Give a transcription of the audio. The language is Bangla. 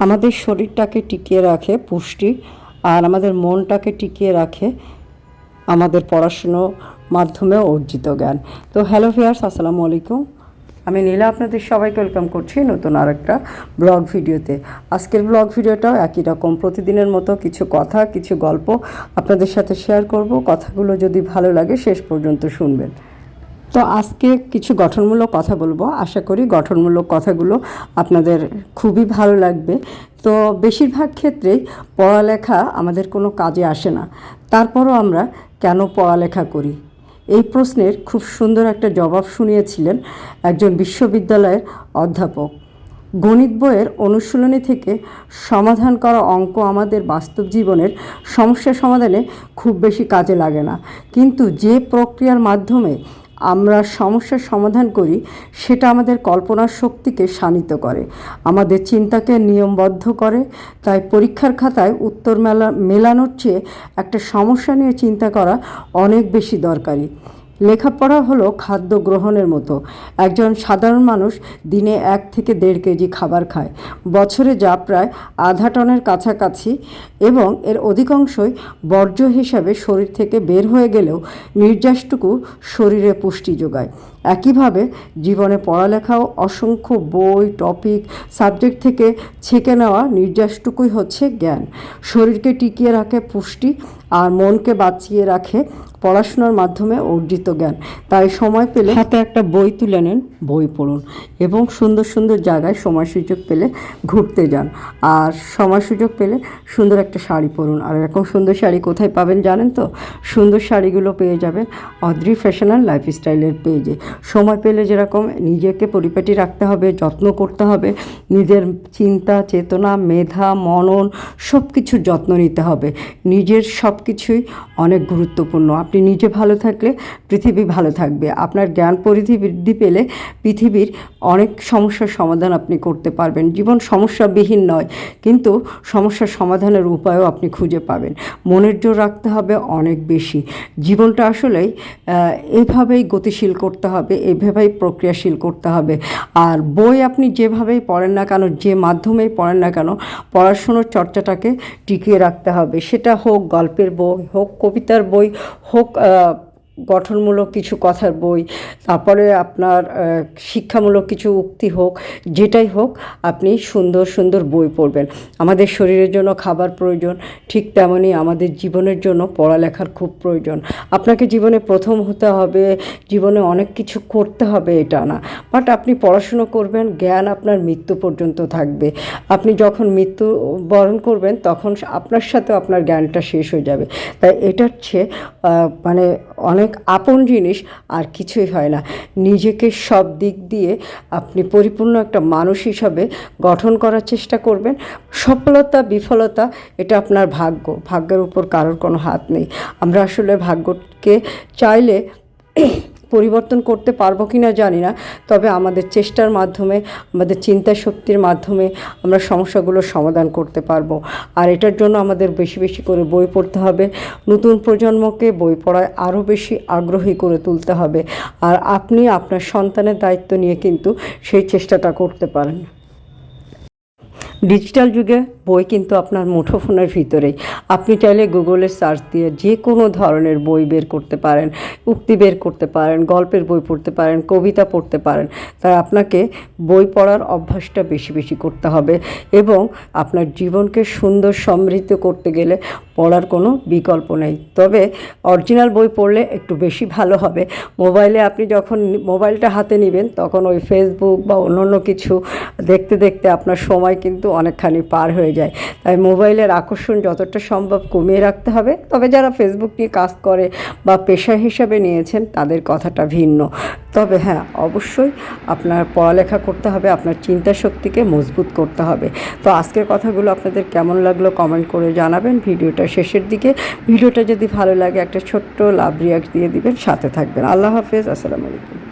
আমাদের শরীরটাকে টিকিয়ে রাখে পুষ্টি, আর আমাদের মনটাকে টিকিয়ে রাখে আমাদের পড়াশুনোর মাধ্যমে অর্জিত জ্ঞান। তো হ্যালো ভিউয়ার্স, আসসালামু আলাইকুম। আমি নীলা আপনাদের সবাইকে ওয়েলকাম করছি নতুন আরেকটা ব্লগ ভিডিওতে। আজকের ব্লগ ভিডিওটাও একই রকম, প্রতিদিনের মতো কিছু কথা, কিছু গল্প আপনাদের সাথে শেয়ার করব। কথাগুলো যদি ভালো লাগে শেষ পর্যন্ত শুনবেন। তো আজকে কিছু গঠনমূলক কথা বলবো, আশা করি গঠনমূলক কথাগুলো আপনাদের খুবই ভালো লাগবে। তো বেশিরভাগ ক্ষেত্রেই পড়ালেখা আমাদের কোনো কাজে আসে না, তারপরও আমরা কেন পড়ালেখা করি, এই প্রশ্নের খুব সুন্দর একটা জবাব শুনিয়েছিলেন একজন বিশ্ববিদ্যালয়ের অধ্যাপক। গণিত বইয়ের অনুশীলনী থেকে সমাধান করা অঙ্ক আমাদের বাস্তব জীবনের সমস্যা সমাধানে খুব বেশি কাজে লাগে না, কিন্তু যে প্রক্রিয়ার মাধ্যমে আমরা সমস্যার সমাধান করি সেটা আমাদের কল্পনার শক্তিকে শানিত করে, আমাদের চিন্তাকে নিয়মবদ্ধ করে। তাই পরীক্ষার খাতায় উত্তর মেলানোর চেয়ে একটা সমস্যা নিয়ে চিন্তা করা অনেক বেশি দরকারি। লেখাপড়া হলো খাদ্য গ্রহণের মতো। একজন সাধারণ মানুষ দিনে 1 থেকে 1.5 কেজি খাবার খায়, বছরে যা প্রায় আধা টনের কাছাকাছি, এবং এর অধিকাংশই বর্জ্য হিসাবে শরীর থেকে বের হয়ে গেলেও নির্যাসটুকু শরীরে পুষ্টি যোগায়। একইভাবে জীবনে পড়ালেখাও অসংখ্য বই, টপিক, সাবজেক্ট থেকে ছেঁকে নেওয়া নির্যাসটুকুই হচ্ছে জ্ঞান। শরীরকে টিকিয়ে রাখে পুষ্টি, আর মনকে বাঁচিয়ে রাখে পড়াশোনার মাধ্যমে অর্জিত জ্ঞান। তাই সময় পেলে হাতে একটা বই তুলে নেন, বই পড়ুন, এবং সুন্দর সুন্দর জায়গায় সময় সুযোগ পেলে ঘুরতে যান, আর সময় সুযোগ পেলে সুন্দর একটা শাড়ি পরুন। আর এরকম সুন্দর শাড়ি কোথায় পাবেন জানেন তো? সুন্দর শাড়িগুলো পেয়ে যাবেন অদ্রি ফ্যাশন অ্যান্ড লাইফস্টাইলের পেজে। সময় পেলে যেরকম নিজেকে পরিপাটি রাখতে হবে, যত্ন করতে হবে, নিজের চিন্তা, চেতনা, মেধা, মনন সব কিছুর যত্ন নিতে হবে। নিজের সব কিছুই অনেক গুরুত্বপূর্ণ। আপনি নিজে ভালো থাকলে পৃথিবী ভালো থাকবে। আপনার জ্ঞান পরিধি বৃদ্ধি পেলে পৃথিবীর অনেক সমস্যার সমাধান আপনি করতে পারবেন। জীবন সমস্যাবিহীন নয়, কিন্তু সমস্যার সমাধানের উপায়ও আপনি খুঁজে পাবেন। মনের জোর রাখতে হবে অনেক বেশি। জীবনটা আসলেই এইভাবেই গতিশীল করতে হবে, এইভাবেই প্রক্রিয়াশীল করতে হবে। আর বই আপনি যেভাবেই পড়েন না কেন, যে মাধ্যমেই পড়েন না কেন, পড়াশুনোর চর্চাটাকে টিকিয়ে রাখতে হবে। সেটা হোক গল্পের বই, হোক কবিতার বই, হোক গঠনমূলক কিছু কথার বই, তারপরে আপনার শিক্ষামূলক কিছু উক্তি হোক, যেটাই হোক আপনি সুন্দর সুন্দর বই পড়বেন। আমাদের শরীরের জন্য খাবার প্রয়োজন, ঠিক তেমনই আমাদের জীবনের জন্য পড়ালেখার খুব প্রয়োজন। আপনাকে জীবনে প্রথম হতে হবে, জীবনে অনেক কিছু করতে হবে এটা না, বাট আপনি পড়াশুনো করবেন, জ্ঞান আপনার মৃত্যু পর্যন্ত থাকবে। আপনি যখন মৃত্যু বরণ করবেন তখন আপনার সাথে আপনার জ্ঞানটা শেষ হয়ে যাবে। তাই এটার চেয়ে মানে অনেক আপন জিনিস আর কিছুই হয় না। নিজেকে সব দিক দিয়ে আপনি পরিপূর্ণ একটা মানুষ হিসাবে গঠন করার চেষ্টা করবেন। সফলতা বিফলতা এটা আপনার ভাগ্য, ভাগ্যের উপর কারোর কোনো হাত নেই। আমরা আসলে ভাগ্যকে চাইলে পরিবর্তন করতে পারবো কি না জানি না, তবে আমাদের চেষ্টার মাধ্যমে, আমাদের চিন্তা শক্তির মাধ্যমে আমরা সমস্যাগুলোর সমাধান করতে পারবো। আর এটার জন্য আমাদের বেশি বেশি করে বই পড়তে হবে। নতুন প্রজন্মকে বই পড়ায় আরও বেশি আগ্রহী করে তুলতে হবে। আর আপনি আপনার সন্তানের দায়িত্ব নিয়ে কিন্তু সেই চেষ্টাটা করতে পারেন। ডিজিটাল যুগে বই কিন্তু আপনার মুঠোফোনের ভিতরেই। আপনি চাইলে গুগলে সার্চ দিয়ে যে কোনো ধরনের বই বের করতে পারেন, উক্তি বের করতে পারেন, গল্পের বই পড়তে পারেন, কবিতা পড়তে পারেন। তাই আপনাকে বই পড়ার অভ্যাসটা বেশি বেশি করতে হবে, এবং আপনার জীবনকে সুন্দর সমৃদ্ধ করতে গেলে পড়ার কোনো বিকল্প নেই। তবে অরিজিনাল বই পড়লে একটু বেশি ভালো হবে। মোবাইলে আপনি যখন মোবাইলটা হাতে নেবেন তখন ওই ফেসবুক বা অন্যান্য কিছু দেখতে দেখতে আপনার সময় কিন্তু অনেকখানি পার হয়ে যায়। তাই মোবাইলের আকর্ষণ যতটা সম্ভব কমিয়ে রাখতে হবে। তবে যারা ফেসবুক নিয়ে কাজ করে বা পেশা হিসাবে নিয়েছেন তাদের কথাটা ভিন্ন। তবে হ্যাঁ, অবশ্যই আপনার পড়ালেখা করতে হবে, আপনার চিন্তা শক্তিকে মজবুত করতে হবে। তো আজকের কথাগুলো আপনাদের কেমন লাগলো কমেন্ট করে জানাবেন। ভিডিওটা শেষের দিকে, ভিডিওটা যদি ভালো লাগে একটা ছোট্ট লাভ রিয়াক্ট দিয়ে দিবেন, সাথে থাকবেন। আল্লাহ হাফেজ, আসসালামু আলাইকুম।